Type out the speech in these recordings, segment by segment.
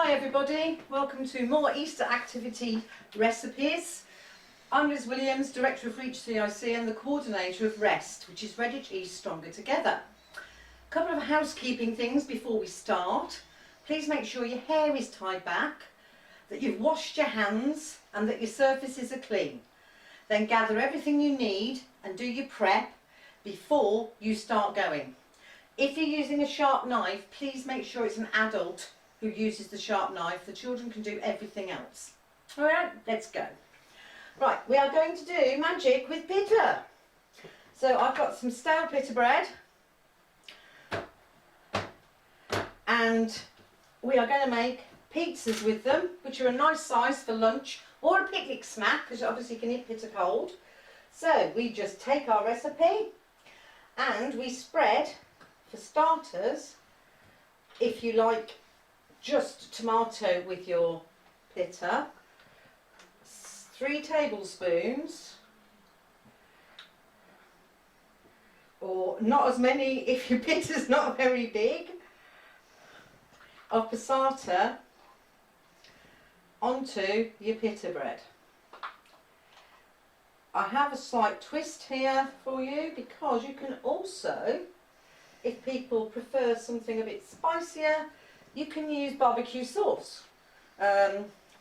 Hi everybody, welcome to more Easter activity recipes. I'm Liz Williams, Director of Reach CIC and the Coordinator of REST, which is Ready to Eat Stronger Together. A couple of housekeeping things before we start. Please make sure your hair is tied back, that you've washed your hands and that your surfaces are clean. Then gather everything you need and do your prep before you start going. If you're using a sharp knife, please make sure it's an adult who uses the sharp knife. The children can do everything else. Alright, let's go. Right, we are going to do magic with Pitta. So I've got some stale Pitta bread and we are going to make pizzas with them, which are a nice size for lunch or a picnic snack, because obviously you can eat Pitta cold. So we just take our recipe and we spread, for starters, if you like just tomato with your Pitta, 3 tablespoons, or not as many if your Pitta's not very big, of passata onto your Pitta bread. I have a slight twist here for you because you can also, if people prefer something a bit spicier, you can use barbecue sauce.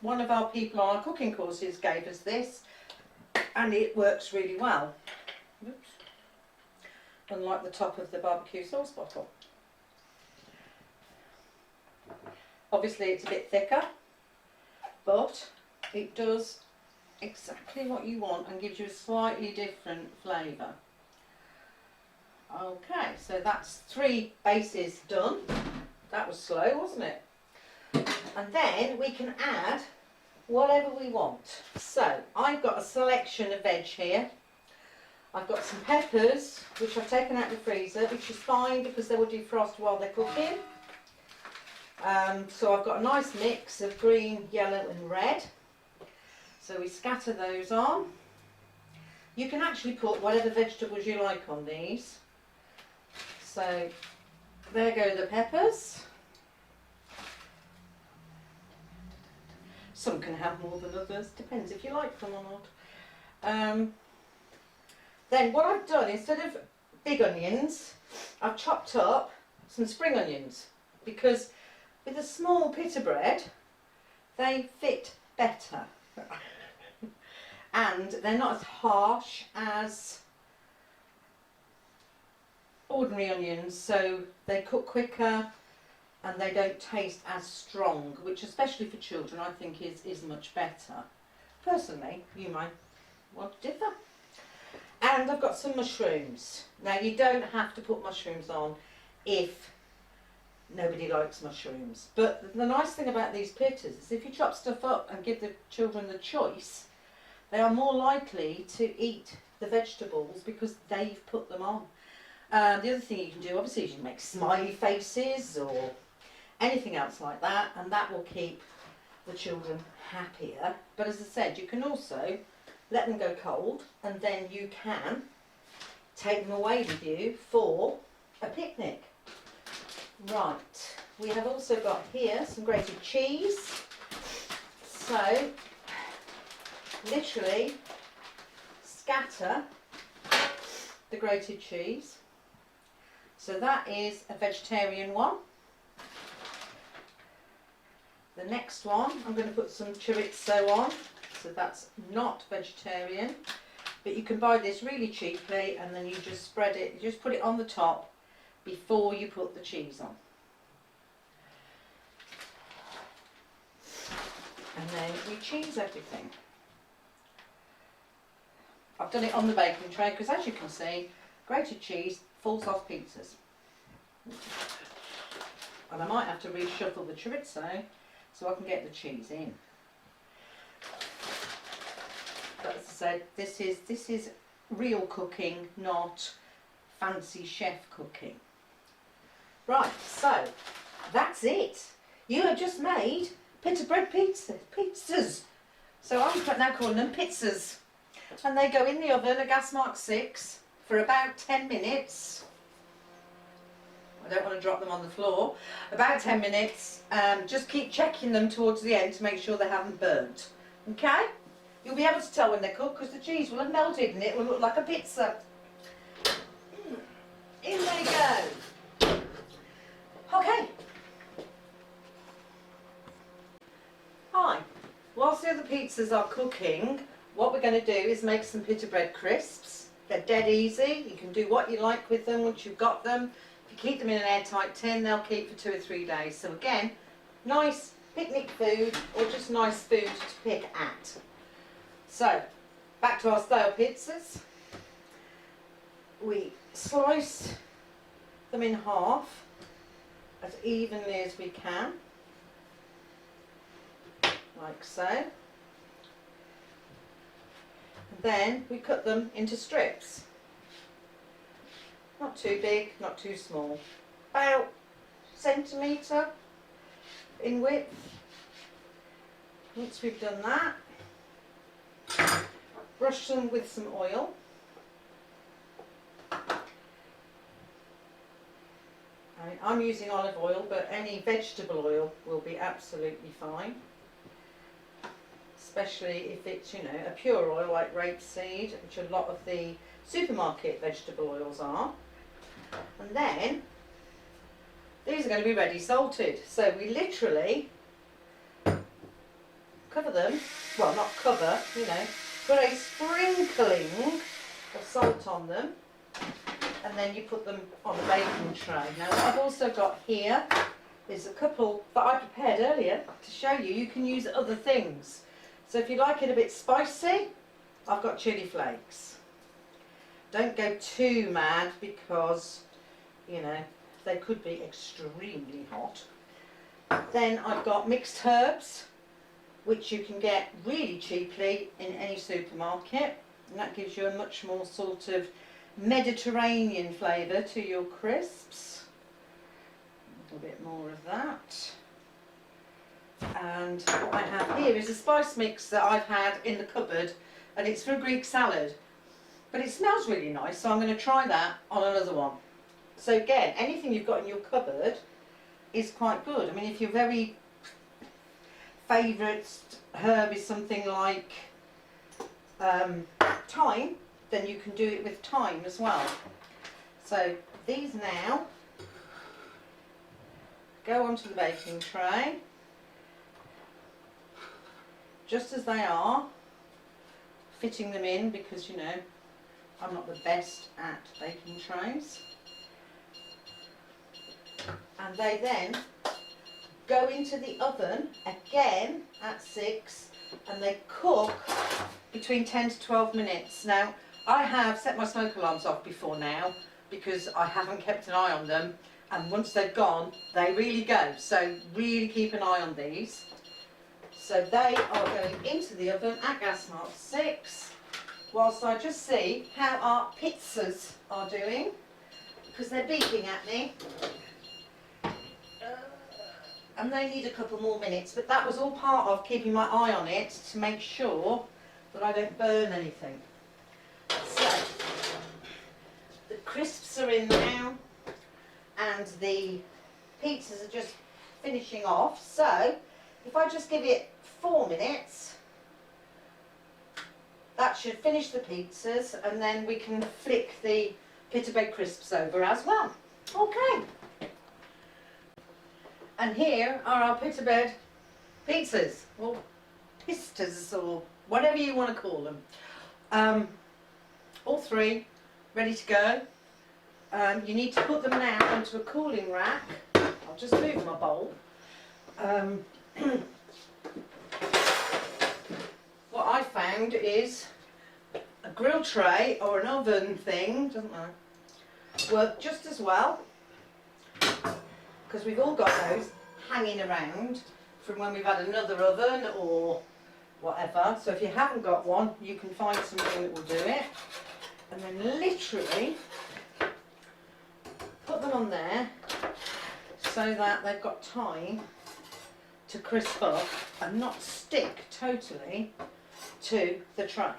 One of our people on our cooking courses gave us this and it works really well. Oops. Unlike the top of the barbecue sauce bottle. Obviously it's a bit thicker, but it does exactly what you want and gives you a slightly different flavour. Okay, so that's 3 bases done. That was slow, wasn't it? And then we can add whatever we want. So I've got a selection of veg here. I've got some peppers, which I've taken out of the freezer, which is fine because they will defrost while they're cooking. So I've got a nice mix of green, yellow and red. So we scatter those on. You can actually put whatever vegetables you like on these. So there go the peppers. Some can have more than others, depends if you like them or not. Then what I've done, instead of big onions, I've chopped up some spring onions, because with a small Pitta bread they fit better and they're not as harsh as ordinary onions, so they cook quicker and they don't taste as strong, which especially for children I think is much better. Personally, you might want to differ. And I've got some mushrooms. Now you don't have to put mushrooms on if nobody likes mushrooms, but the nice thing about these Pittas is if you chop stuff up and give the children the choice, they are more likely to eat the vegetables because they've put them on. The other thing you can do obviously is you can make smiley faces or anything else like that, and that will keep the children happier. But as I said, you can also let them go cold and then you can take them away with you for a picnic. Right, we have also got here some grated cheese. So literally scatter the grated cheese. So that is a vegetarian one. The next one, I'm going to put some chorizo on, so that's not vegetarian, but you can buy this really cheaply and then you just spread it, you just put it on the top before you put the cheese on. And then we cheese everything. I've done it on the baking tray because, as you can see, grated cheese falls off pizzas. And I might have to reshuffle the chorizo so I can get the cheese in. But as I said, this is real cooking, not fancy chef cooking. Right, so that's it. You have just made Pitta bread pizzas. So I'm now calling them pizzas. And they go in the oven at gas mark 6 for about 10 minutes. I don't want to drop them on the floor. About 10 minutes. Just keep checking them towards the end to make sure they haven't burnt. Okay? You'll be able to tell when they're cooked because the cheese will have melted and it will look like a pizza. In they go. Okay. Hi. Whilst the other pizzas are cooking, what we're going to do is make some pita bread crisps. They're dead easy. You can do what you like with them once you've got them. If you keep them in an airtight tin, they'll keep for 2 or 3 days. So again, nice picnic food or just nice food to pick at. So, back to our stale pizzas. We slice them in half as evenly as we can, like so. And then we cut them into strips. Not too big, not too small. About centimetre in width. Once we've done that, brush them with some oil. I'm using olive oil, but any vegetable oil will be absolutely fine. Especially if it's, you know, a pure oil like rapeseed, which a lot of the supermarket vegetable oils are. And then these are going to be ready salted. So we literally cover them, well, not cover, you know, put a sprinkling of salt on them, and then you put them on a baking tray. Now what I've also got here is a couple that I prepared earlier to show you. You can use other things. So if you like it a bit spicy, I've got chili flakes. Don't go too mad because, you know, they could be extremely hot. Then I've got mixed herbs, which you can get really cheaply in any supermarket, and that gives you a much more sort of Mediterranean flavour to your crisps. A little bit more of that. And what I have here is a spice mix that I've had in the cupboard, and it's for a Greek salad. But it smells really nice, so I'm going to try that on another one. So again, anything you've got in your cupboard is quite good. I mean, if your very favourite herb is something like thyme, then you can do it with thyme as well. So these now go onto the baking tray, just as they are, fitting them in because, you know, I'm not the best at baking trays. And they then go into the oven again at 6, and they cook between 10 to 12 minutes. Now, I have set my smoke alarms off before now because I haven't kept an eye on them, and once they've gone, they really go. So really keep an eye on these. So they are going into the oven at gas mark 6, whilst I just see how our pizzas are doing, because they're beeping at me. And they need a couple more minutes, but that was all part of keeping my eye on it to make sure that I don't burn anything. So, the crisps are in now, and the pizzas are just finishing off. So, if I just give it 4 minutes, that should finish the pizzas, and then we can flick the pita bread crisps over as well. Okay. And here are our pita bread pizzas, or pistas, or whatever you want to call them. All 3 ready to go. You need to put them now onto a cooling rack. I'll just move my bowl. What I found is a grill tray or an oven thing, doesn't matter, work just as well, because we've all got those hanging around from when we've had another oven or whatever. So if you haven't got one, you can find something that will do it. And then literally put them on there so that they've got time to crisp up and not stick totally to the tray.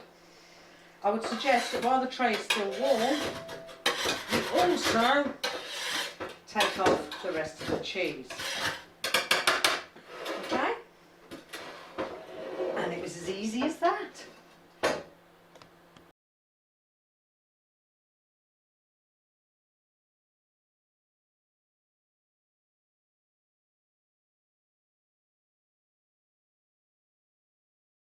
I would suggest that while the tray is still warm, you also take off the rest of the cheese. Okay? And it was as easy as that.